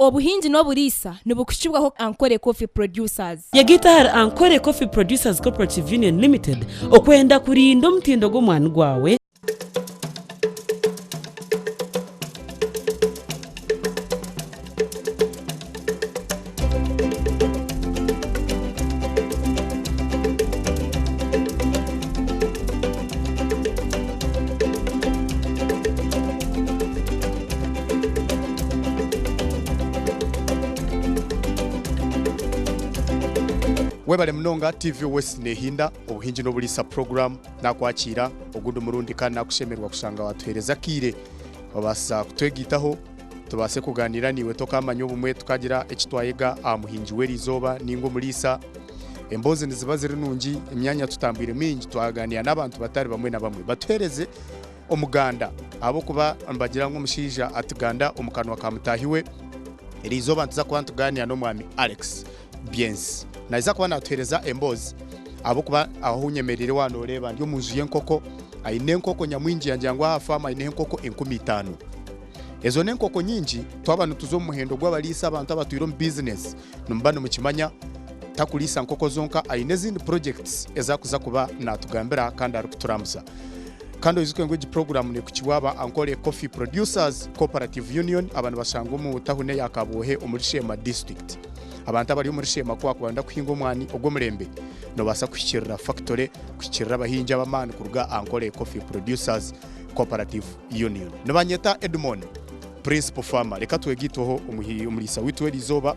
Obuhingi n'oburisa nibukushibwaho Ankole Coffee Producers. Yagita Ankole Coffee Producers Cooperative Union Limited okwenda kurinda omutindo gw'omwani gwawe. Webale mnonga TV West nehinda obuhingi n'obulisa program nakwakira ogudu murundi kandi nakushemerwa kushanga watuhereza kire babasa kutwegitaho tubase kuganira niwe tokamanya obumwe tukagira ekitwayega amuhingi werizoba ningo mulisa emboze nizibazire nungi imyanya tutambire mingi twaganira n'abantu batari bamwe na bamwe batuhereze omuganda abo kuba mbagira ngo mushija atuganda omukanwa kamutahiwe erizoba ntuza kuba tuganira no mwami Alex Biens naiza kuba natuhereza embozi abo kuba ahunyemerere wano reba ndio munzu yenkoko aine nkoko nyamwinji yanjangwa afama aine nkoko 15 ezo nenkoko nyingi twabanu tuzo muhendo gw'abalisa abantu abatwiro mu business numbano mukimanya takulisa nkoko zonka aine zindi projects ezakuza kuba natugambira kandi ari kuturamusa kandi izikwe ngo program ne kukiwaba Ankole Coffee Producers Cooperative Union abantu bashango mu tahune yakabohe umurishema district abantu abari muri shema kwa kwanda kuhinga omwani ogwo murembe no basa kwishirira factory kwishirira abahinja bamani kuruga Ankole Coffee Producers Cooperative Union nabanyeta Edmond principal farmer reka twegitoho umulisa witwe rizoba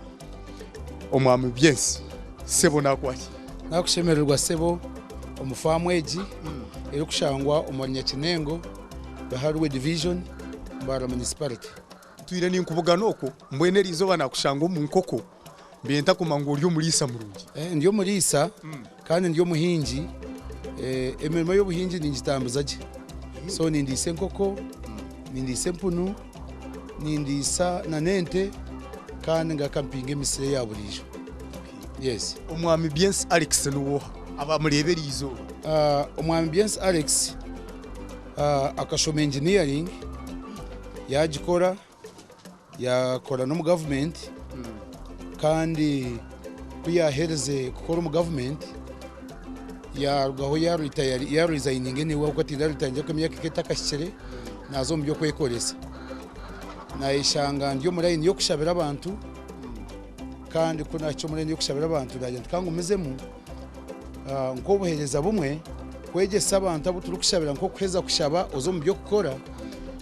omwami Biens sebo nakwaki nakushemererwa sebo omufamweji ero kushangwa omwanya kinengo baharwe division mbara municipality twire ni nkuvuga noko mbwene rizoba nakushanga mu nkoko Bienta kumanguryo mulisa murungi. Ndiyo mulisa kandi ndiyo muhingi emirimo y'obuhingi ningitambuzaje. So nindise nkoko, nindise mpunu, nindisa na nente kandi ngakampinga emisire ya burijo. Yes. Omwami Biens Alex nuwo aba murebera izo. Omwami Biens Alex akashoma engineering yagikora yakora no mu government kandi kuyahereze gukora mu government yarwaho yaresigninge niwe ukati yarutangiye ko myaka itakashire nazo mu byo kwekoresa nayishanga ndiyo murayini yo kushabira abantu kandi ko nacyo murayini yo kushabira abantu ndagenda kangumezemo nko bohereza bumwe kwegesa abantu abo turi kushabira nko kweza kushaba ozo mu byo gukora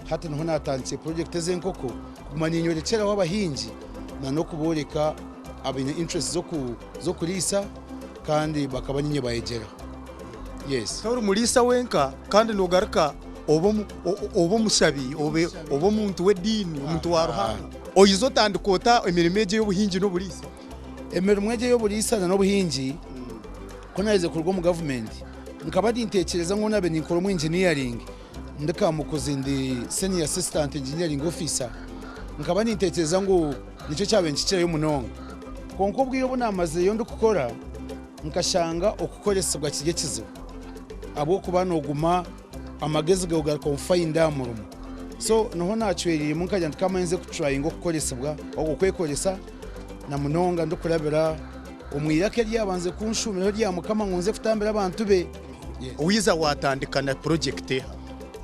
hata no natangiye project zenkoko kumanyinyolekera w'abahingi na no kuboreka abine interest zo kurisa kandi bakaba nyinye bayegera. Yes. Kauri mulisa wenka kandi nogaruka obo mushabi obo muntu wedini umuntu waruhanga oyizo tandikota emirimo y'obuhingi n'oburisa emirimo y'oburisa na n'obuhingi konaize kurwo mu government nkaba dintekereza ngo nabe ninkoro mu engineering ndika mukozi ndi senior assistant engineering officer nkaba nintekereza ngo nicyo cyabenkikira y'umunonga konko bwiro bunamaze yo ndukukora nkashanga okukoresebwa kige kizibu abo kuba noguma amagezi ga konfainda murumo so noho nacwereye munkajya ndikamenze kutrying okukoresebwa okukwekoresa na munonga ndukurabira umwirake ryabanze kunshumira rya mukama ngonze kutambira abantu be uwiza watandikana project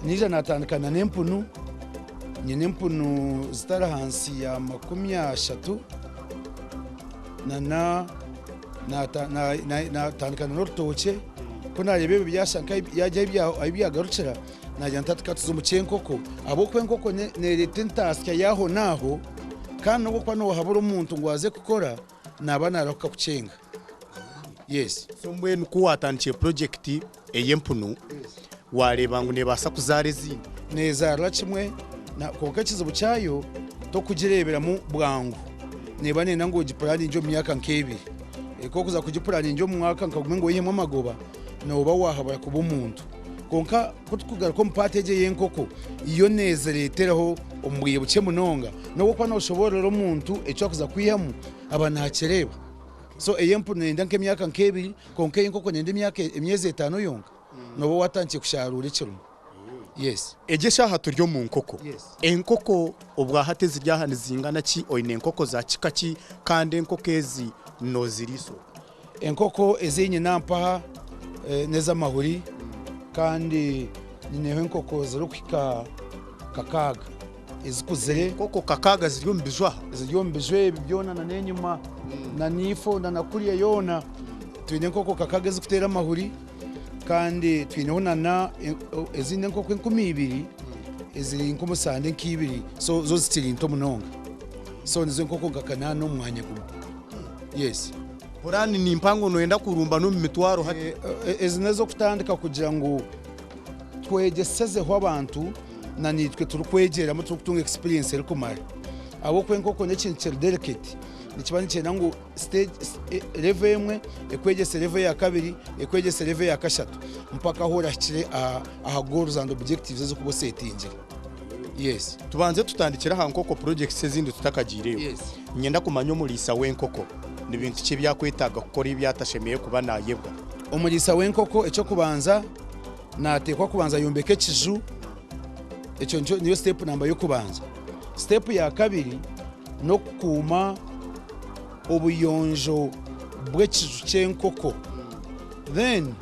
nije natandikana nempunu nyine mpunu zitara hansi ya 30 na tandikana n'urutoke ko narebe byashanka yajya ibyagarukira najya ntatukatuzo mu cyenkoko abo kwenkoko nerete ntaska yaho naho kandi uko kwano habura umuntu ngwaze gukora naba naroka kucenga. Yes. So mbwe nuko watangiye project eyempunu wareba ngo nebasa kuzarezi neza rachimwe na konka kizibu cyayo to kugirebera mu bwangu neba nena ngo gipurani njo myaka nkebiri ko kuza kugipurani njo mu mwaka nkagume ngo yihemo amagoba noba wahabara kuba umuntu konka kutukugara ko mpatege yenkoko iyo nezereteraho umbuye buke munonga no kwa no shoborero umuntu echo kuza kwihamo abana hakereba so eyempu nenda nke myaka nkebiri konka yenkoko nende myaka emyeze 5 yonga nobo watangiye kusharura ikirumo. yes egeshaha turyo mu nkoko yes enkoko obwahate ziryahani zingana ki oyine enkoko za kikaki kandi enkoko ezi no ziriso enkoko ezinye nampaha neza mahuri kandi nineho enkoko zirukika kakaga izikuzire enkoko kakaga ziryo mbijwaha ziryo mbijwe byona na nenyuma na nifo na nakuriya yona twine enkoko kakaga zikutera mahuri kandi twineho na ezindi enkoko 20 eziri nkumusande nk'ibiri so zo zitiri nto munonga so nizo enkoko ngakana no mwanya gumwe yes Horani ni impango noenda kurumba no mitwaro hati ezinezo kutandika kugira ngo twegesezeho abantu na nitwe turukwegera mu tukutunga experience ariko mari abo kwenkoko nekintu kiri delicate nikibani cyena ngo stage level emwe ekwegese level ya kabiri ekwegese level ya kashatu mpaka hora kire aha goals and objectives zo kubo setting yes tubanze tutandikira hankoko projects zindi tutakagireyo yes nyenda kumanyo mulisa wenkoko nibintu ki byakwetaga gukora ibyatashemeye kuba nayebwa umulisa wenkoko echo kubanza natekwa kubanza yombeke kiju echo niyo step namba yo kubanza step ya kabiri no kuma obuyonjo bw'ekiju ky'enkoko then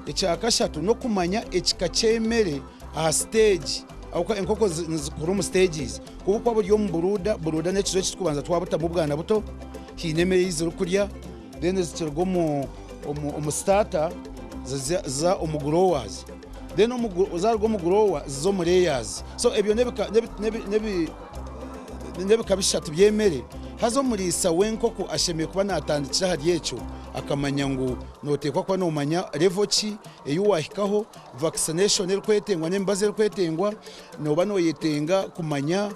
ekyakashatu no kumanya ekikachemere aha stage auka enkoko zikuru mu stages kuko kwabo ryo mu buruda n'ekiju ekikubanza twabuta mu bwana buto hinemere izuru kurya then zikirgo mu starter za umugrowers then uzargo mu grower zo mu layers so ebyo nebikabishatu byemere hazo mulisa wenkoko ashemeye kuba natandikira hari yecho akamanya ngo notekwa kwa no manya level ki eyuwahikaho vaccination erikwetengwa nembaze erikwetengwa noba no yetenga kumanya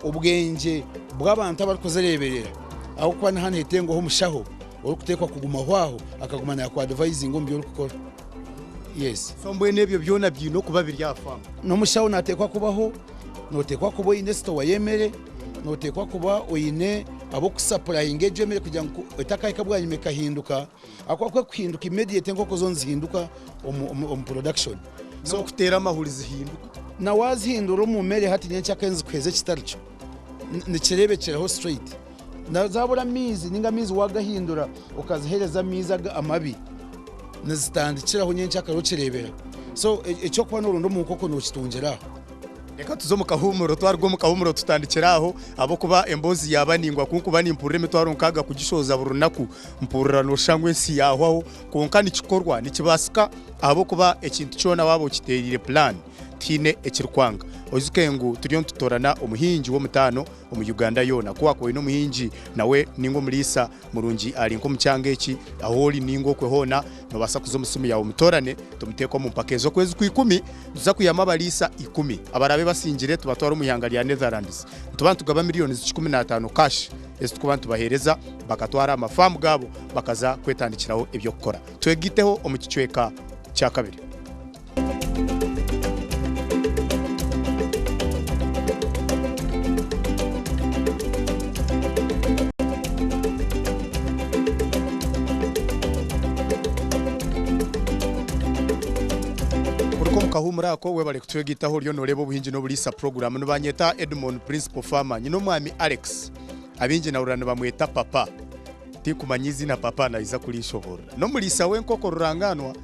ubwenge bw'abantu abarikuzereberera aho kwa hano hetengo ho mushaho uri kutekwa kuguma hwaho akaguma na kwa advising ngo mbyo gukora yes so mbwe nebyo byona byino kuba biryafama no mushaho natekwa kubaho notekwa kubo inesto wayemere notekwa kuba oyine abo kusupplying ejemere kugira ngo etakayika bwanyime kahinduka akwa kuhinduka immediate nkoko zonzi hinduka production so kutera amahuri zihinduka na wazihindura mu mere hati nyencha kenzi kweze kitaricho nikirebekeraho straight na zabura mizi ninga mizi wagahindura ukazihereza miza amabi nazitandikiraho nyencha karokirebera so ecyo kwa norundo mu nkoko no kitungeraho reka tuzo mu kahumuro twarwo mu kahumuro tutandikiraho abo kuba embozi yabaningwa kuko impurire mitwaro nkaga kugishoza burunaku mpurira no shangwe si yaho konka nikikorwa nikibasika abo kuba ekintu cyona wabo kiterire plan tine ekirkwanga ozukengu turiyo tutorana umuhinji wo mutano mu Uganda yona kwa ko ino muhinji nawe ningo mulisa murungi ali nko mucyange eki aholi ningo kwe hona no basa kuzo musumi yawo mutorane tumuteko mu pakezo kwezi ku 10 tuza kuyama balisa 10 abarabe basingire tubatwara umuyangali ya Netherlands tubantu gaba miliyoni 15 cash ese tukubantu bahereza bakatwara amafamu gabo bakaza kwetandikiraho ibyo gukora twegiteho omukicweka cya kabiri kahumura ko we bari kutwegitaho ryo norebo ubuhinji no bulisa program no banyeta Edmond Principal Farmer nyino mwami Alex abinje na urana bamweta papa tikumanyizi na papa na iza kulishobora no mulisa wenkoko ruranganwa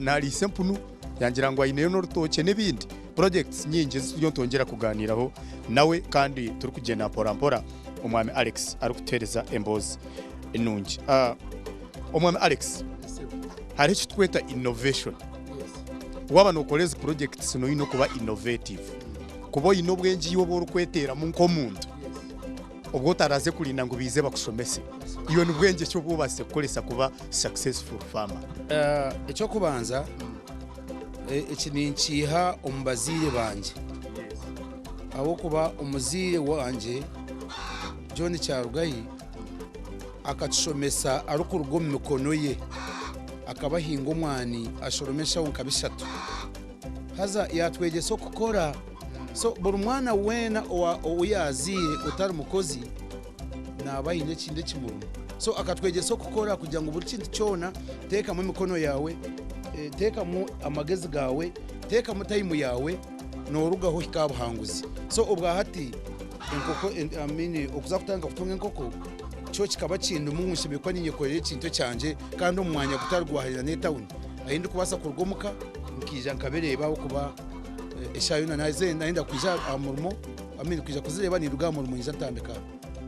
na lise mpunu yangira ngo ayineyo no rutoke nebindi projects nyinje zyo ntongera kuganiraho nawe kandi turi kugena porampora umwami Alex ari kutereza embozi enungi umwami Alex hari cyo tweta innovation waba nokoleza projects no ino kuba innovative kubo ino bwenji yo boru kwetera mu nkomuntu ubwo taraze kurinda ngo bize bakushomese iyo ni bwenje cyo bubase kolesa kuba successful farmer icyo kubanza iki ni nkiha umbazire banje abo kuba umuzire wanje John Cyarugayi akacomesa ari ku rugo mu mikono ye akabahinga umwani ashoromesha unkabishatu haza yatwegese okukora so buri mwana wena uyaziye utari mukozi nabayine kinde kimuru so akatwegese okukora kugira ngo buri kintu cyona teka mu mikono yawe tekamu amagezi gawe tekamu time yawe norugaho hikabuhanguzi so ubwa hati inkoko amini okuza kutanga kutunga inkoko cyo kikaba kintu mungushye bikwa n'inyekorere kintu cyanje kandi umwanya kutarwahirira ne town ahindi kubasa kurgomuka nkija nkabereba kuba eshayuna naze nahinda kwija amurmo amini kwija kuzireba ni rugamo rumunyiza tandika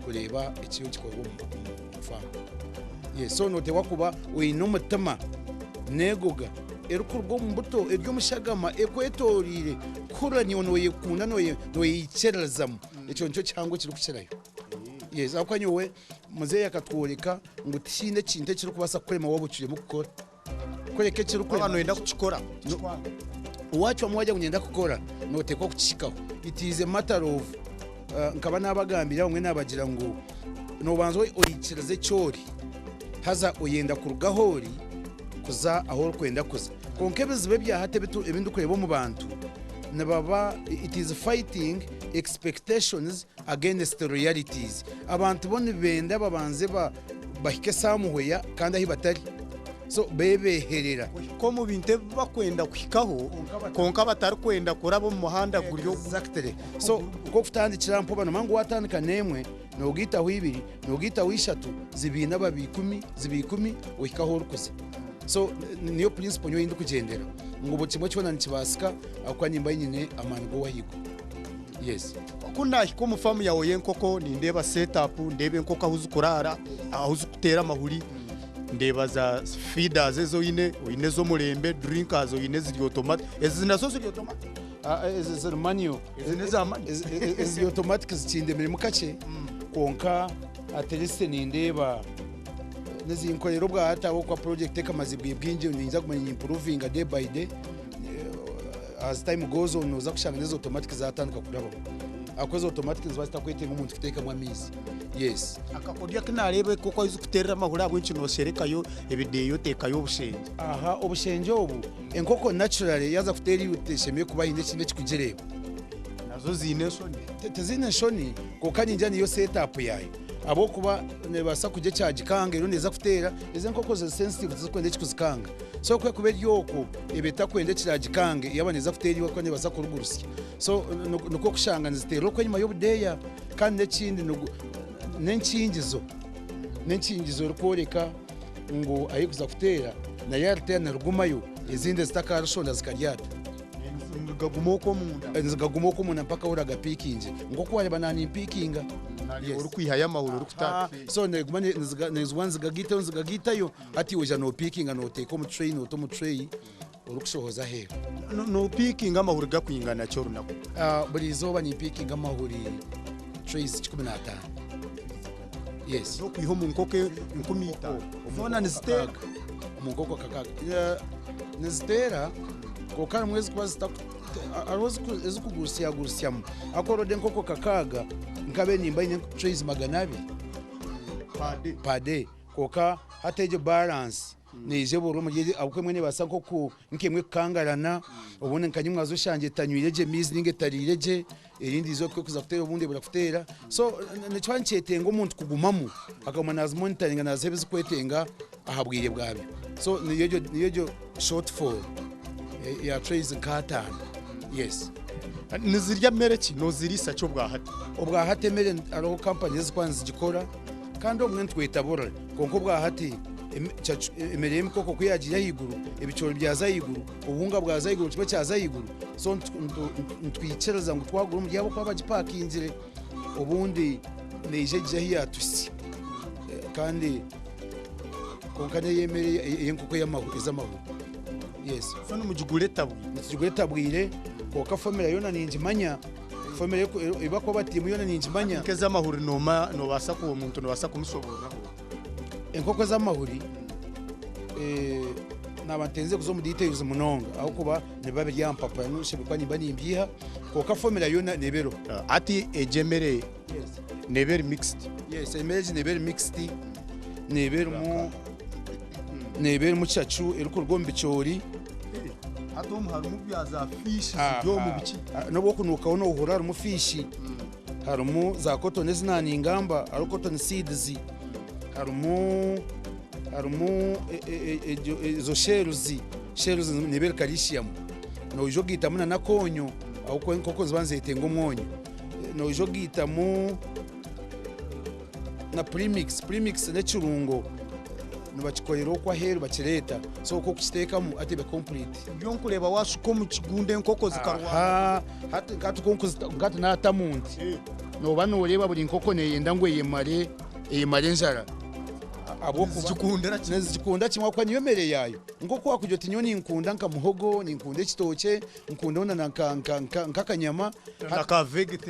kureba ikiyo kikorwa mu famu yes so note wakuba wino mutama negoga erukurwo mbuto eryo mushagama ekwetorire kurani ono yekunda no yicererazamu icyo nicyo cyangwa kiri kukirayo yes akanyowe muzeya akatworeka ngo tishinde kinte kiri kubasa kurema wabuciye mu gukora koreke kiri kurema abantu yenda kukikora uwacu amwajya kugenda gukora note ko kuchikaho it is a matter of nkaba nabagambira umwe nabagira ngo no banzo oyicereze cyori haza oyenda kurugahori kuza aho kwenda kuza konkebe zibe byahate bitu ibindi kureba mu bantu nababa it is fighting expectations against the realities abantu bone benda babanze bahike samuhoya kandi ahi batari so bebeherera ko mu binte bakwenda kwikaho konka batari kwenda kurabo mu muhanda guryo exactly so ko kutandikira mpo bana mangu watandika nemwe nogita wibiri nogita wishatu zibina babikumi wikaho rukuze so niyo principle nyo indi kugendera ngo bukimwe cyona nikibasika akwa nyimba nyine amani go wahigo yes akunda ko mu famu yawe yenkoko ni ndeba setup ndebe nkoko ahuzu kurara ahuzu kutera amahuri ndeba za feeders ezo ine zo murembe drinkers ine ziri automatic ezi nazo ziri automatic ezi manual ezi automatic zikinde muri mukace konka ateliste ni ndeba nezinkorero bwa hatabo kwa project kamazi bwinje ninza kumenya improving day by day as time goes on uza kushanga nezo automatic zatanduka kurabo akoze automatic nzwasta kwetenga umuntu kuteka mu mizi yes akakodya kinarebe koko izo kuterera amahura bwinshi no serekayo ebideyo tekayo obushenge aha obushenge obu enkoko naturally yaza kuteri uteshemye kuba inde kinde kikugereba nazo zine shoni tezine shoni kokanye njani yo setup yayo abo kuba nebasa kuje cyagikanga ero neza kutera ize nkoko ze sensitive zikwende kikuzikanga so kwe kubera yoko ebeta kwende kiragikanga yabaneza kutera iwe ko nebasa kurugurusya so nuko kushanga nzitero ko nyuma y'obudeya kandi nekindi nenkingizo rukoreka ngo ayikuza kutera na yarte na rugumayo izinde zitakarashonda zikaryata nzigagumoko munda mpaka uraga pikinge ngo kwari banani pikinga uri kwihaya amahuru uri kutaka so negumane nzigagitayo ati oja no pikinga no teko mu train no to mu tray uri kushohoza he no pikinga amahuru gakwingana cyo runako buri zoba ni pikinga amahuri trays 15 yes no kwiho mu nkoke 15 ubona niziteka mu nkoko kakaga nizitera kokara mwezi kwa zita arozi ezikugurusiya gurusiyamu akorode nkoko kakaga nkabe nimba ine trays 200 pade koka hateje balance nije buru mu gihe abukwe ne basa nkoko nkemwe kangarana ubone nkanyimwa zo shanje tanywireje mizi ninge tarireje irindi zo kuza kutera ubundi burakutera so nicwancetenga umuntu kugumamu akamana az monitoring na zebe zikwetenga ahabwire bwabyo so niyo shortfall ya trays katana yes nizirya mereki no zirisa cyo bwa hate mere aro company zikwanza gikora kandi omwe ntwetabora konko bwa hate emereme koko kuyagira higuru ibicoro byaza higuru ubunga bwaza higuru kiba cyaza higuru so ntwicereza ngo twagura mu yabo kwa bagipakinzire ubundi neje gihe yatusi kandi konka ne yemereye yenkoko y'amahuru izamahuru yes so no mujigure tabwire koka family yona ninjimanya family iba ko batimu yona ninjimanya keza amahuru no basa ko umuntu no basa kumusoboraho enkoko z'amahuri nabatenze kuzo mu details munonga aho kuba ne babe yampapa nushe bikwanyi banimbiha koka family yona nebero ati ejemere yes neberi mixed yes emerge neberi mixed neberi mu chachu eruko rwombe cyori atom harumu byaza fish byo mu biki no bokunuka wono uhura mu fish harumu za cotton zinani ngamba ari cotton seeds harumu izo shell nibel calcium no jogita muna nakonyo auko enkoko zibanze itengo mwonyo no jogita mu na premix n'ekirungo nibakikorera okwa heru bakireta so uko kukitekamu ate be complete byo nkureba washuko mu kigunde enkoko zikarwa hati katukonko ngati natamunti no banoreba buri nkoko neyenda ngo yemare njara abo kuzikunda kimwe kwa niyomere yayo nkoko wakujyo tinyoni nkunda nka muhogo ninkunda ekitoke nkunda ona nkakanyama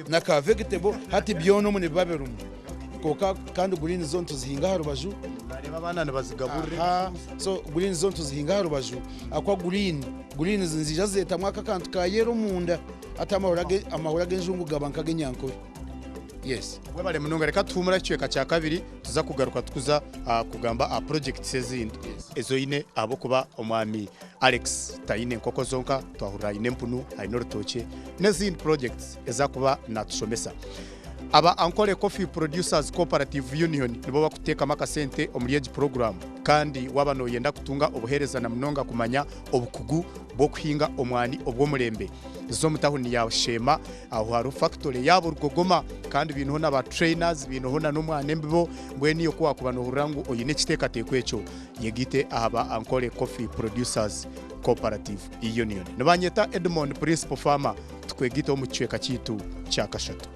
naka vegetable hati byono mune baberumu koka kandi green zone tuzihinga harubaju nareba abana bazigaburira so green zone tuzihinga harubaju akwa green zinzija zeta mwaka kantu ka yero munda amahorage njungu gabanka genyanko yes we bale munonga reka tumura cyeka cya kabiri tuza kugaruka tukuza kugamba project sezindi ezo ine abo kuba omwami Alex Tayine nkoko zonka twahura ine mpunu ayino rutoke n'izindi projects ezakuba natushomesa aba Ankole Coffee Producers Cooperative Union nibo bakuteka makasente omuriyeji program kandi wabano yenda kutunga obuhereza na munonga kumanya obukugu bwo kuhinga omwani obwo murembe zo mutahuni ya Shema aho haru factory yabo rugogoma kandi bintu na ba trainers bintu hona n'umwane mbibo mbweni yo kwa kubano hurangu oyine kiteka tekwecho yegite aba Ankole Coffee Producers Cooperative Union nabanyeta Edmond Principal Farmer twegite mu cyeka kitu cya kashatu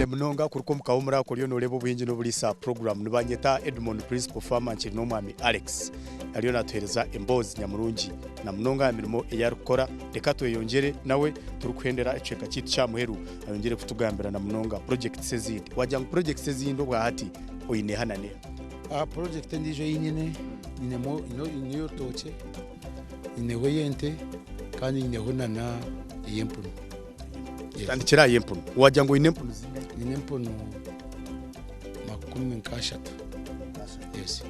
munonga kuruko mukawumura kuriyo norebo buhinji no bulisa program nibanyeta Edmond Principal Farmer nchiri no mwami Alex ariyo natuhereza embozi nyamurungi na munonga ya mirimo eyarukora reka tuyongere nawe turukwendera eceka kitu cya muheru ayongere kutugambira na munonga project sezindi wajya project sezindi bwa hati oyine hanane project ndijo yinyine ninemo ino toche ineho yente kandi ineho nana yempunu kandi kira yempunu wajya ngo inempunu inempunu makumi nkashatu yes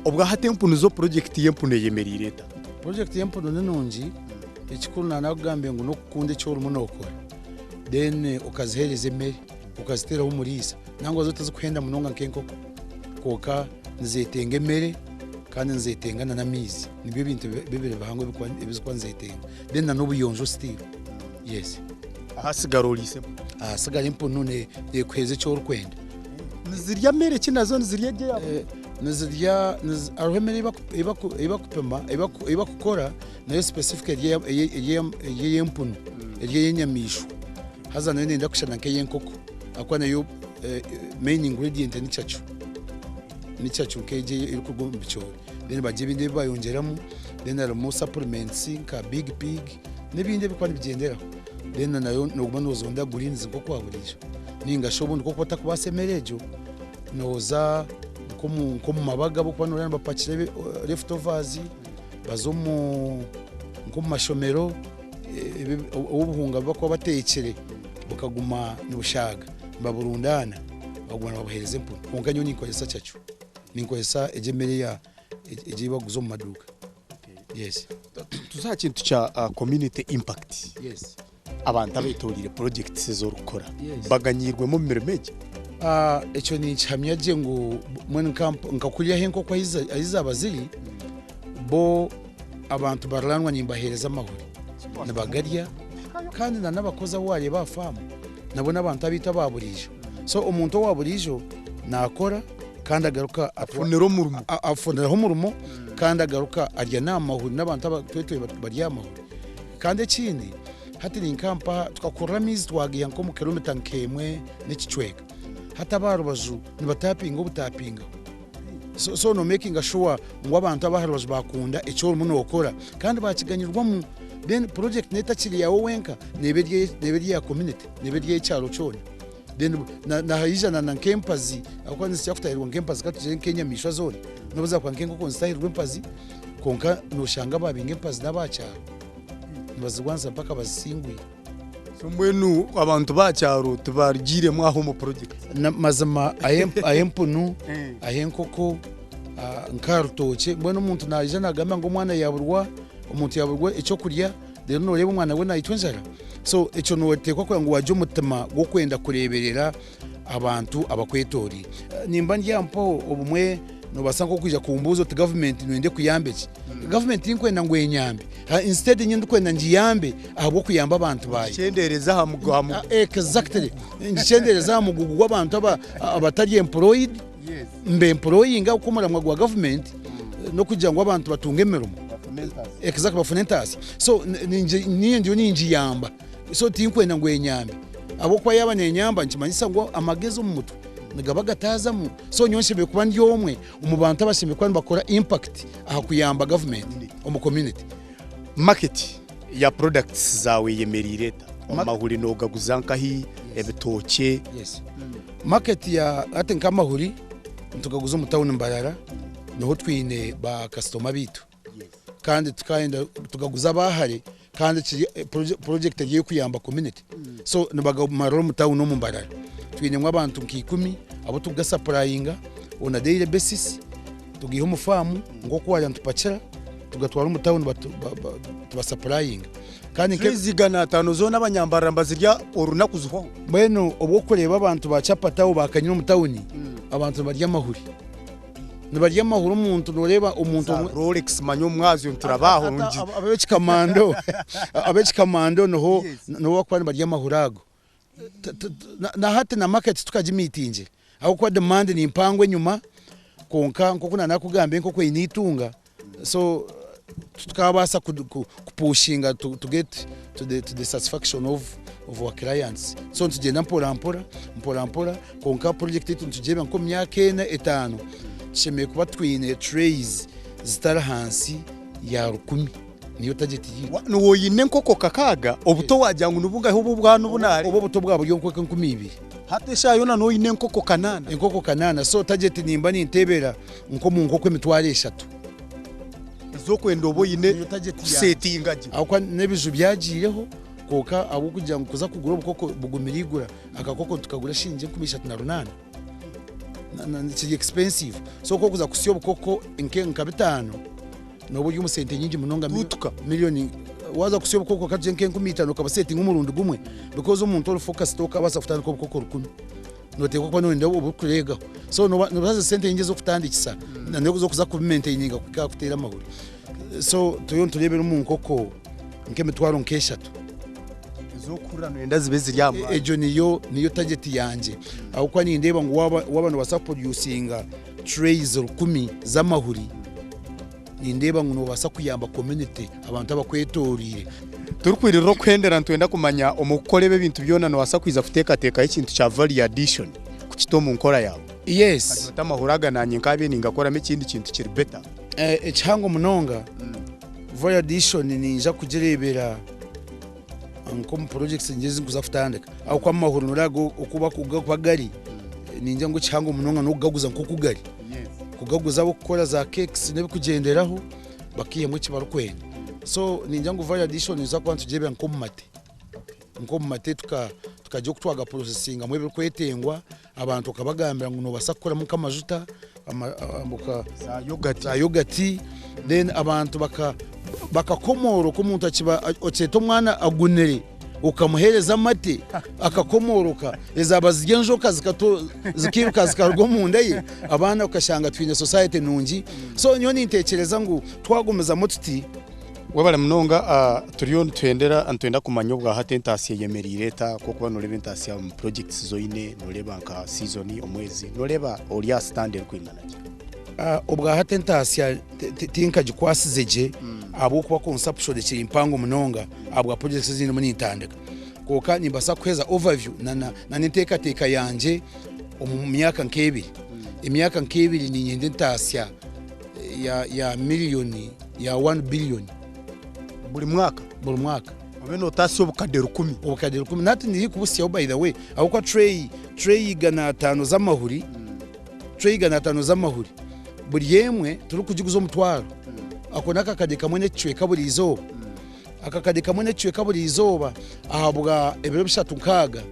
obwa hate empunu zo project yempunu yemerire leta project yempunu nenonji ekikuru nanagambe ngo nokunde cyo rumo nokora then ukazihereze mere ukazitera umurisa nangwa zote zikuhenda munonga nkenkoko koka nzetenge mere kandi nzetengana na mizi nibyo bintu bibere bahangwe bizikwa nzetenga then nanobuyonjo still yes hasigarolise sigara impunu ne kweze cyo rukwenda nizirya mere kinazo nizirya je nizirya arwemere iba kukora nayo specific ye impunu ye nyamisho haza nayo nenda kushana nke yenkoko akwa nayo main ingredient ni chachu keje iri kugomba bichoro then baje binde bayongeramo then arimo supplements nka big pig nebinde bikwa bigendera then nayo noguma nozonda gurinzi nko kwaburisha ninga shobundi ko kwata kubasemerejo noza komu mabaga bo kwanura bapakire leftovers bazomu nko mashomero ubuhunga bako batekere bukaguma nubushaga baburundana bagwana babuhereze mpu konganyo ninkoyesa cyacu ninkoyesa ejemere ya ejiba guzo mu maduka yes tuzakintu cha community impact yes abantu abetorire project sezo rukora baganyirwe mu miremeje echo ni chamya je ngo mwen camp ngakurya henko kwa izabaziri bo abantu baralanwa nimbahereza amahuri nabagarya kandi nanabakoza wari bafamu nabona abantu abita baburijo so umuntu waburijo nakora kandi agaruka afunira umurumo kandi agaruka arya namahuri n'abantu abatwetwe barya amahuri kandi ikindi hati ni nkampa tukakora mizi twagiye nko mu kilomita nkemwe n'ikicweka hata barubaju nibatapinga ubutapinga so no making sure ngo abantu abaharubaju bakunda icyo umuntu okora kandi bakiganyirwamo then project neta kiri yawo wenka nebedye ya community nebedye cyaro cyone then na hayijana na kempazi akwa nzi cyafutahirwa kempazi katuje Kenya mishwa zone nobuza kwa nkenko konstahirwa empazi konka no shanga babinge empazi nabacyaro bazigwanza mpaka bazisingwe mwenu abantu bacyaro tubarigire mwaho mu project mazama ayempunu ahenkoko nkarutoke mbona umuntu naje nagamba ngo mwana yaburwa omuntu yaburwa icyo kurya rero noreba umwana we nayitwa inzara so icyo notekwa kugira ngo wajye umutima wo kwenda kureberera abantu abakwetori nimba ndyampo obumwe nobasa nko kuja kumbuzo ti government nwende kuyambeki government inkwenda ngo enyambe instead nyindi kwenda njiyambe ahubwo kuyamba abantu baye cyendereza hamugamu exactly ncyendereza mugugu w'abantu abatari employed mbe employing ukomora mwa government no kugira ngo abantu batunge emirimo exactly bafunentasi so niye ndio ninjiyamba so tinkwenda ngo enyambe abo kwa yaba nenyamba nkimanyisa ngo amagezi mu mutwe nigaba gatazamu so nyonshebe kuba ndyomwe umubantu abashime kwani bakora impact aha kuyamba government omu community market ya products zawe yemerire amahuri nogaguza nkahi ebitoke market ya ate nkamahuri tukaguza mu town Mbarara niho twine ba customer bitu kandi tukaenda tukaguza bahare kandi project ye kuyamba community so nibaga maroro mu town no mu Mbarara twine abantu nk'ikumi abo tugasapurayinga on a daily basis tugiye mu farm ngo kwaya ntupakira tugatwara mu town tubasapurayinga kandi nk'izigana atano zo n'abanyambara mbazirya orunaku zuho bweno obwo kureba abantu bacapataho bakanyira mu town abantu barya mahuri nibarya mahuri umuntu noreba umuntu Rolex manyo mwazi turabaho ngi abechikamando noho kwani barya mahurago na hati na market tukaji meeting aho kwa demand ni impangwe nyuma konka nko kuna nakugambe nko kwinitunga so tukabasa kupushinga to get to the satisfaction of our clients so tugenda mpora konka project itu tujeba nko myaka 5 sheme kuba twine trays zitara hansi ya 10 niyo target yi nuwo yine nkoko kakaga obuto wajyangu nubunga ho bwana ubunari obo buto bwabo yo nkoko 12 hatesha yona no yine nkoko kanana so target nimba ni ntebera nko mu nkoko emitware 3 zo kwenda obo yine setting akwa nebiju byagireho koka abo kugira ngo kuza kugura ubukoko bugumirigura akakoko tukagura shinje 38 it's expensive so ko kuza kusiyo ubukoko nka 5 nobo y'umusente nyingi munonga milioni waza kusiyo ubukoko kaje nke 15 ukaba setting umurundi gumwe because umuntu uri focus to kabasa kutana ko ubukoko 10 noteko kwa none ndabo bukurega so no baza sente nyingi zo kutandikisa nane zo kuza ku maintaininga kutera amahuri so turebera mu nkoko nke mitwaro nkeshatu zokura nenda zibeziryama ejo niyo target yanje aho kwa nindeba ngo wabano basa producinga trays 10 z'amahuri nindeba ngo basa kuyamba community abantu abakwetorire turukwiriro kwendera ntwenda kumanya umukorebe ibintu byona no basa kwiza kuteka ikintu cha value addition kukitomu nkora yawe yes tamahuraga nanye nkabe ningakoramo ikindi kintu kiri better echango munonga value addition ninja kugirebera nko mu projects ngeze kuzafutandika aho kwa mahuru nurago ukuba kugari ninja ngo cyango munonga no kugaguza nko kugari kugaguza abo gukora za cakes ne kugenderaho bakiyemwe kibarukwenda so ninja ngo value addition iza kwantu tugebe nko mu mate tukajya kutwaga processing amwe bikwetengwa abantu kabagambira ngo no basakora mu kamajuta ambuka za yogurt then abantu bakakomoro ko umuntu akiba oceto mwana agunere ukamuhereza amate akakomoroka ezabazige njoka zikiruka zikarwo mu nda ye abana ukashanga twine society nungi so nyo nintekereza ngo twagomeza mututi wabara mnonga turiyo twenda kumanya bwa hatentasi yemerire ta kuko noreba entasi ya projects zoine noreba nka season omwezi noreba oria standard kwinganaki obwa hatentasi tinka gikwasizeje abo kuba conception de impango munonga abwa projects zine muri intandika koka nimbasa kweza overview na niteka yanje mu myaka nkebiri imyaka nkebiri ni nyende ntasi ya milioni ya 1 billion buri mwaka abeno tasi obukadero 10 nati ndiri kubusya by the way aho kwa tray gana 5 z'amahuri buri yemwe turi kugiguza umutwaro akona akakadeka mwene cweka buri izoba akakadeka mwene cweka buri izoba ahabwa ebiro bishatu nkaga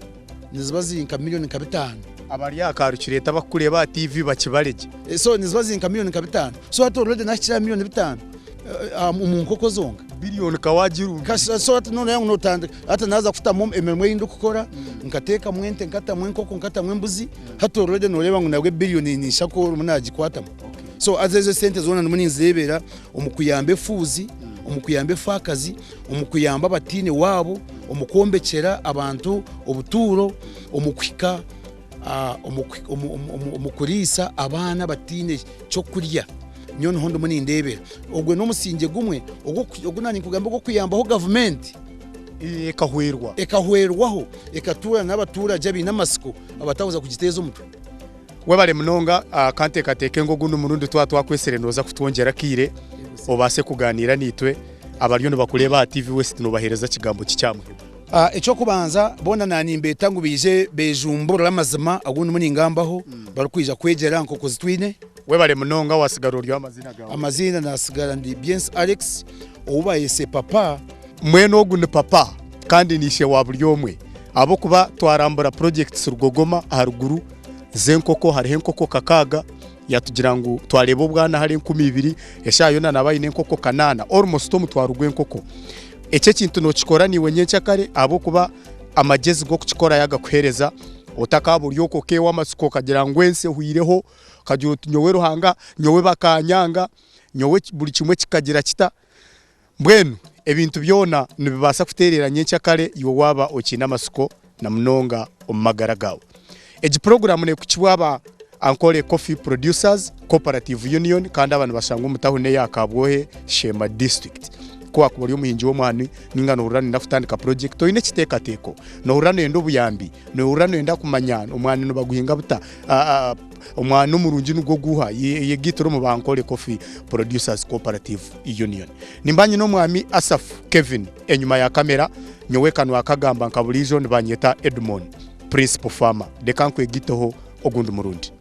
niziba zinka milioni 5 abari yakarukireta bakureba TV bakibareje so niziba zinka milioni 5 so hato already nakira milioni 5 mu nkoko zonga billion kawajiru kasa so ati none yangu notanda ata naza kufuta mu emirimo yindi kukora nkateka mwente nkata mwenkoko nkata mwembuzi hato already noreba ngo nabwe billion ni shako munaji kwatamo so azeze sente zona numuni nzebera umukuyambe fuzi umukuyambe fakazi umukuyamba batine wabo umukombekera abantu obuturo umukwika umukurisa abana batine cyo kurya nyo nhondo muni ndebera ogwe no musinge gumwe ogunani kugamba ko kuyambaho government ekahwerwaho ekatura n'abaturage abinamasiko abatabuza kugiteza umutwe webale munonga kante kateke ngo guno murundi twakweserenoza kutwongera kire obase kuganira nitwe abaryo no bakureba TV West no bahereza kigambo kicyamwe icyo kubanza bona nani mbeta ngo bije bejumbura amazima aguno muni ngambaho barukwija kwegera nko kozitwine webale munonga wasigaro ryo amazina gawe amazina nasigara ndi Biens Alex ubaye se papa mwene ogunne papa kandi nishe waburyomwe abo kuba twarambura projects rugogoma haruguru zenkoko hari henkoko kakaga yatugira ngo twareba ubwana hari 12 yashayo nabaye nenkoko kanana almost mutwarugwe nkoko ece kintu no kikora ni wenye cyakare abo kuba amagezi go kukikora yagakwereza utakaburyo koke w'amasiko kagira ngwense huireho kagira nyowe ruhanga nyowe bakanyanga nyowe buri kimwe kikagira kita mbwenu ebintu byona nibibasa kuterera nyecyakare yo waba okina amasiko na munonga omagara gawe eji program ne kukiwaba Ankole Coffee Producers Cooperative Union kandi abantu bashanga umutahune yakabwohe Shema District kwa kubari umuhinji wo mwani ningano urani ndafutandika project oyine kitekateko no urano yendo buyambi no urano yenda kumanyana umwani no baguhinga buta umwani umurungi nugo guha ye gitoro mu Ankole Coffee Producers Cooperative Union nimbanyi no mwami Asaf Kevin enyuma ya kamera nyowe kanwa akagamba nkabulijo nibanyeta Edmond Principal Farmer de kankwe gitoho ogundu murundi